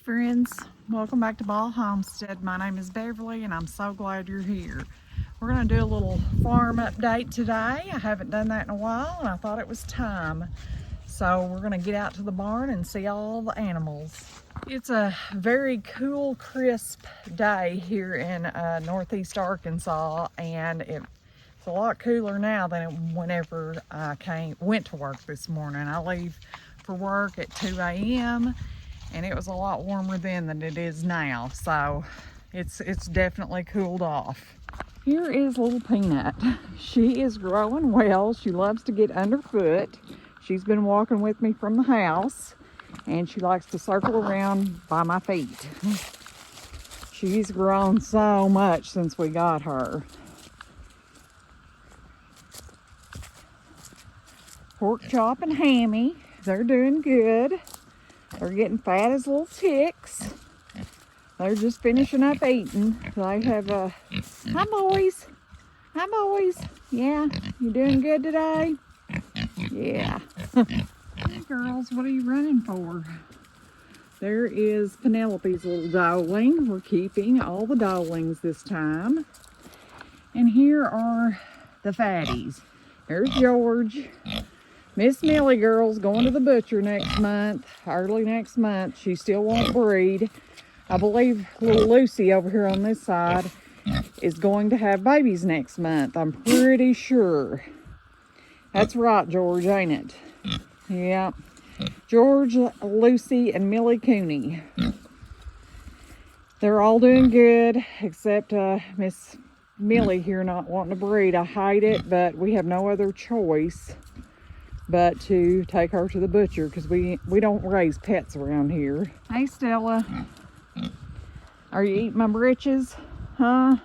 friends, welcome back to Ball Homestead. My name is Beverly and I'm so glad you're here. We're going to do a little farm update today. I haven't done that in a while and I thought it was time. So we're going to get out to the barn and see all the animals. It's a very cool, crisp day here in northeast Arkansas, and it's a lot cooler now than whenever I went to work this morning. I leave for work at 2 a.m. and it was a lot warmer then than it is now, so it's definitely cooled off. Here is little Peanut. She is growing well. She loves to get underfoot. She's been walking with me from the house, and she likes to circle around by my feet. She's grown so much since we got her. Pork Chop and Hammy, they're doing good. They're getting fat as little ticks. They're just finishing up eating. They have hi boys. Hi boys. Yeah, you doing good today? Yeah. Hey girls, what are you running for? There is Penelope's little doeling. We're keeping all the doelings this time. And here are the fatties. There's George. Miss Millie girl's going to the butcher next month, early next month. She still won't breed. I believe little Lucy over here on this side is going to have babies next month. I'm pretty sure. That's right, George, ain't it? Yeah. George, Lucy, and Millie Cooney. They're all doing good, except Miss Millie here not wanting to breed. I hate it, but we have no other choice but to take her to the butcher because we don't raise pets around here. Hey, Stella. Are you eating my britches? Huh?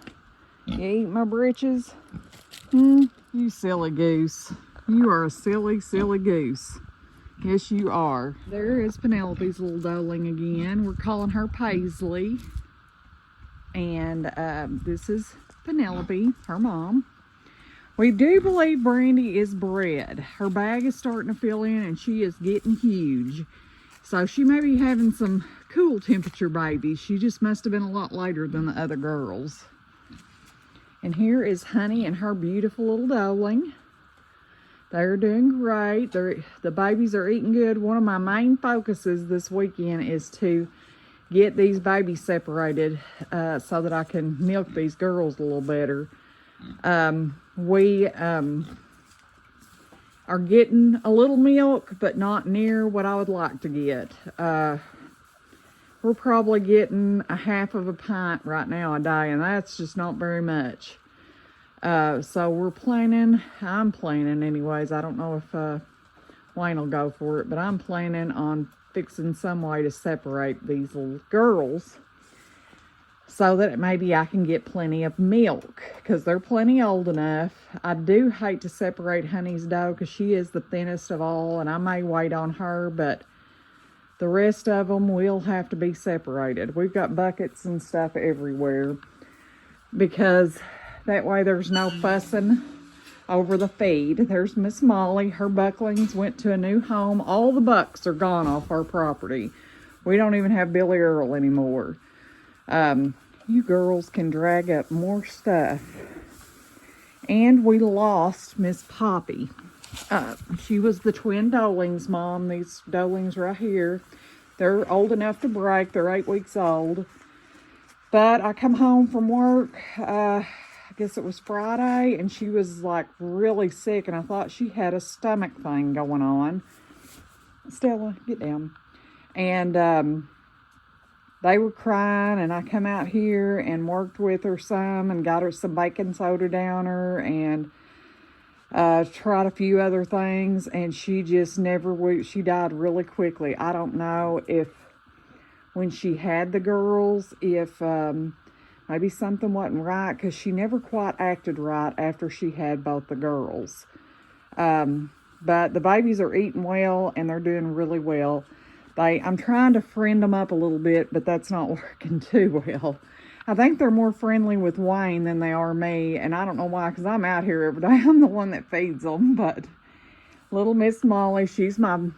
You eating my britches? You silly goose. You are a silly, silly goose. Yes, you are. There is Penelope's little doeling again. We're calling her Paisley. And this is Penelope, her mom. We do believe Brandy is bred. Her bag is starting to fill in and she is getting huge. So she may be having some cool temperature babies. She just must have been a lot later than the other girls. And here is Honey and her beautiful little doeling. They're doing great. The babies are eating good. One of my main focuses this weekend is to get these babies separated so that I can milk these girls a little better. We are getting a little milk, but not near what I would like to get. We're probably getting a half of a pint right now a day, and that's just not very much. So we're planning, I'm planning anyways, I don't know if Wayne will go for it, but I'm planning on fixing some way to separate these little girls so that maybe I can get plenty of milk, because they're plenty old enough. I do hate to separate Honey's doe because she is the thinnest of all, and I may wait on her, but the rest of them will have to be separated. We've got buckets and stuff everywhere because that way there's no fussing over the feed. There's Miss Molly. Her bucklings went to a new home. All the bucks are gone off our property. We don't even have Billy Earl anymore. You girls can drag up more stuff. And we lost Miss Poppy. She was the twin doelings mom. These doelings right here, they're old enough to break. They're 8 weeks old. But I come home from work, I guess it was Friday, and she was like really sick, and I thought she had a stomach thing going on. Stella, get down. And they were crying, and I come out here and worked with her some and got her some baking soda down her and tried a few other things, and she just she died really quickly. I don't know if when she had the girls, if maybe something wasn't right, because she never quite acted right after she had both the girls. But the babies are eating well, and they're doing really well. I'm trying to friend them up a little bit, but that's not working too well. I think they're more friendly with Wayne than they are me, and I don't know why, because I'm out here every day. I'm the one that feeds them, but little Miss Molly, she's my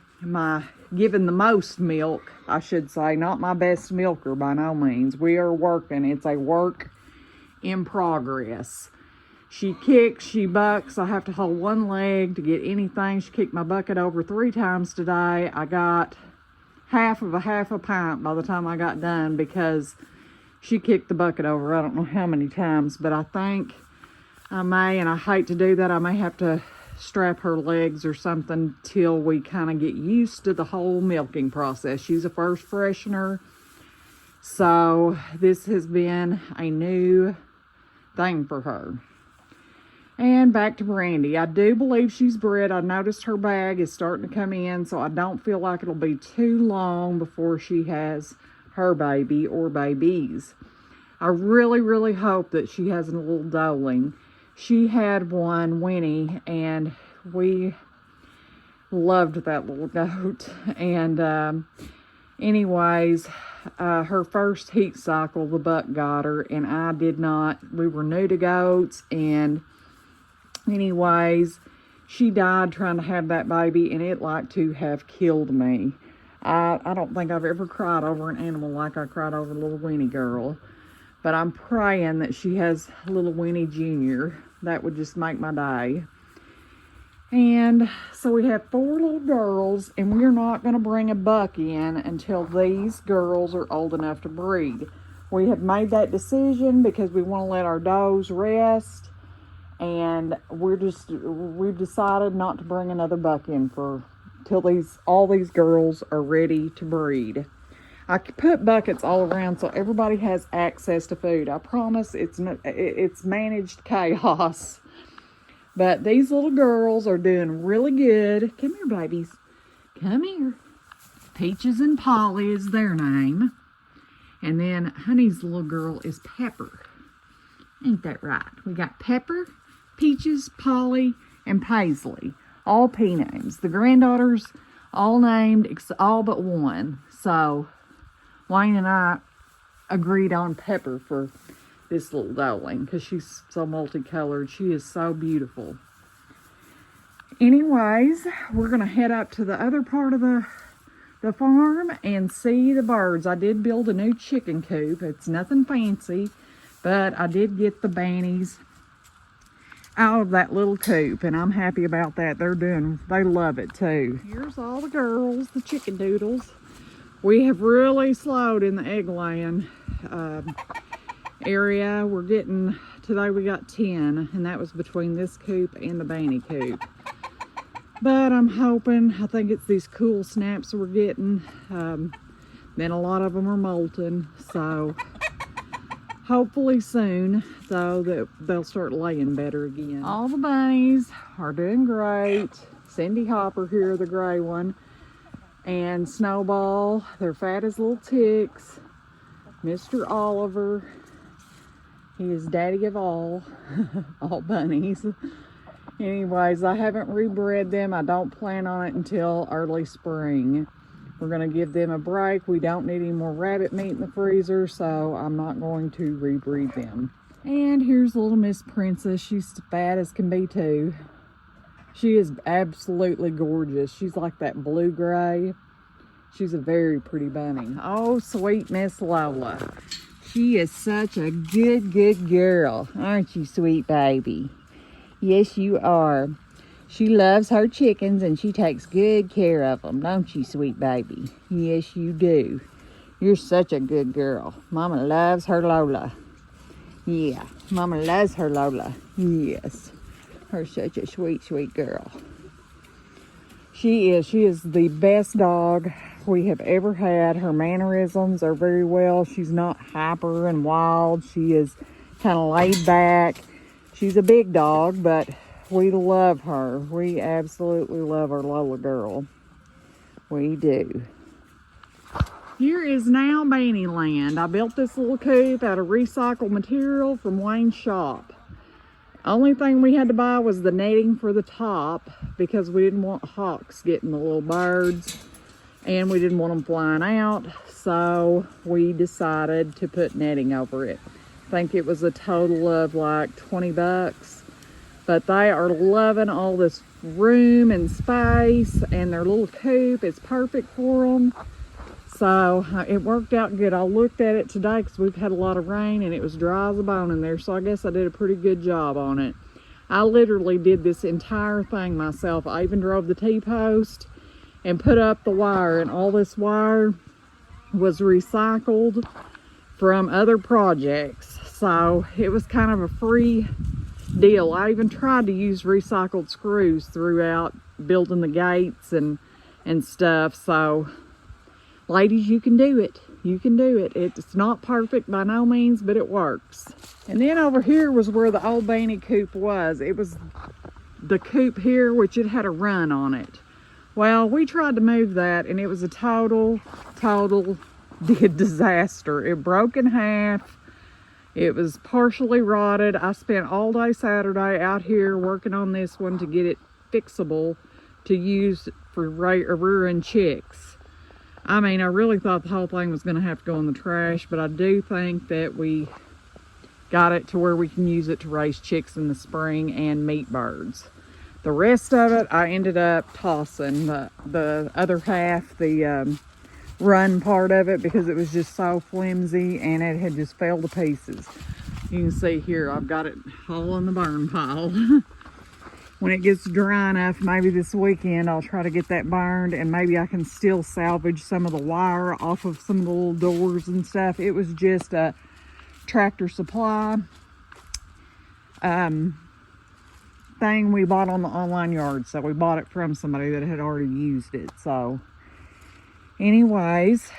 giving the most milk, I should say. Not my best milker by no means. We are working. It's a work in progress. She kicks, she bucks. I have to hold one leg to get anything. She kicked my bucket over 3 times today. I got half a pint by the time I got done because she kicked the bucket over I don't know how many times, but I think I may, and I hate to do that, I may have to strap her legs or something till we kind of get used to the whole milking process. She's a first freshener, so this has been a new thing for her. And back to Brandy. I do believe she's bred. I noticed her bag is starting to come in, so I don't feel like it'll be too long before she has her baby or babies. I really, really hope that she has a little doeling. She had one, Winnie, and we loved that little goat. And anyways, her first heat cycle, the buck got her, and I did not. We were new to goats, and anyways, she died trying to have that baby, and it like to have killed me. I don't think I've ever cried over an animal like I cried over little Winnie girl. But I'm praying that she has little Winnie Jr. That would just make my day. And so we have 4 little girls, and we're not going to bring a buck in until these girls are old enough to breed. We have made that decision because we want to let our does rest. And we've decided not to bring another buck in till all these girls are ready to breed. I put buckets all around so everybody has access to food. I promise it's managed chaos. But these little girls are doing really good. Come here, babies. Come here. Peaches and Polly is their name. And then Honey's little girl is Pepper. Ain't that right? We got Pepper, Peaches, Polly, and Paisley. All P names. The granddaughters all named, all but one. So Wayne and I agreed on Pepper for this little doeling because she's so multicolored. She is so beautiful. Anyways, we're going to head up to the other part of the farm and see the birds. I did build a new chicken coop. It's nothing fancy, but I did get the bannies out of that little coop, and I'm happy about that. They love it too. Here's all the girls, the chicken doodles. We have really slowed in the egg laying area. Today we got 10, and that was between this coop and the banny coop. But I'm hoping, I think it's these cool snaps we're getting. Then a lot of them are molting, so hopefully soon, though, that they'll start laying better again. All the bunnies are doing great. Cindy Hopper here, the gray one, and Snowball, they're fat as little ticks. Mr. Oliver, he is daddy of all bunnies. Anyways, I haven't rebred them. I don't plan on it until early spring. We're going to give them a break. We don't need any more rabbit meat in the freezer, so I'm not going to rebreed them. And here's little Miss Princess. She's fat as can be too. She is absolutely gorgeous. She's like that blue-gray. She's a very pretty bunny. Oh, sweet Miss Lola. She is such a good girl. Aren't you, sweet baby? Yes, you are. She loves her chickens and she takes good care of them, don't you, sweet baby? Yes, you do. You're such a good girl. Mama loves her Lola. Yeah, Mama loves her Lola. Yes. Her such a sweet girl. She is the best dog we have ever had. Her mannerisms are very well. She's not hyper and wild. She is kind of laid back. She's a big dog, but we love her. We absolutely love our Lola girl. We do. Here is now Banny Land. I built this little coop out of recycled material from Wayne's shop. Only thing we had to buy was the netting for the top because we didn't want hawks getting the little birds and we didn't want them flying out. So we decided to put netting over it. I think it was a total of like 20 bucks. But they are loving all this room and space, and their little coop is perfect for them. So it worked out good. I looked at it today because we've had a lot of rain and it was dry as a bone in there, so I guess I did a pretty good job on it. I literally did this entire thing myself. I even drove the T-post and put up the wire, and all this wire was recycled from other projects, so it was kind of a free deal. I even tried to use recycled screws throughout building the gates and stuff. So ladies, you can do it. You can do it. It's not perfect by no means, but it works. And then over here was where the old Banny coop was. It was the coop here, which it had a run on it. Well, we tried to move that, and it was a total disaster. It broke in half. It was partially rotted. I spent all day Saturday out here working on this one to get it fixable to use for rearing chicks. I mean, I really thought the whole thing was going to have to go in the trash, but I do think that we got it to where we can use it to raise chicks in the spring and meat birds. The rest of it, I ended up tossing the other half, the run part of it, because it was just so flimsy and it had just fell to pieces. You can see here, I've got it all in the burn pile. When it gets dry enough, maybe this weekend, I'll try to get that burned, and maybe I can still salvage some of the wire off of some of the little doors and stuff. It was just a Tractor Supply thing we bought on the online yard. So we bought it from somebody that had already used it. So anyways,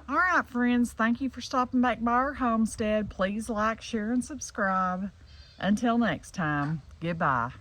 all right, friends, thank you for stopping back by our homestead. Please like, share, and subscribe. Until next time, goodbye.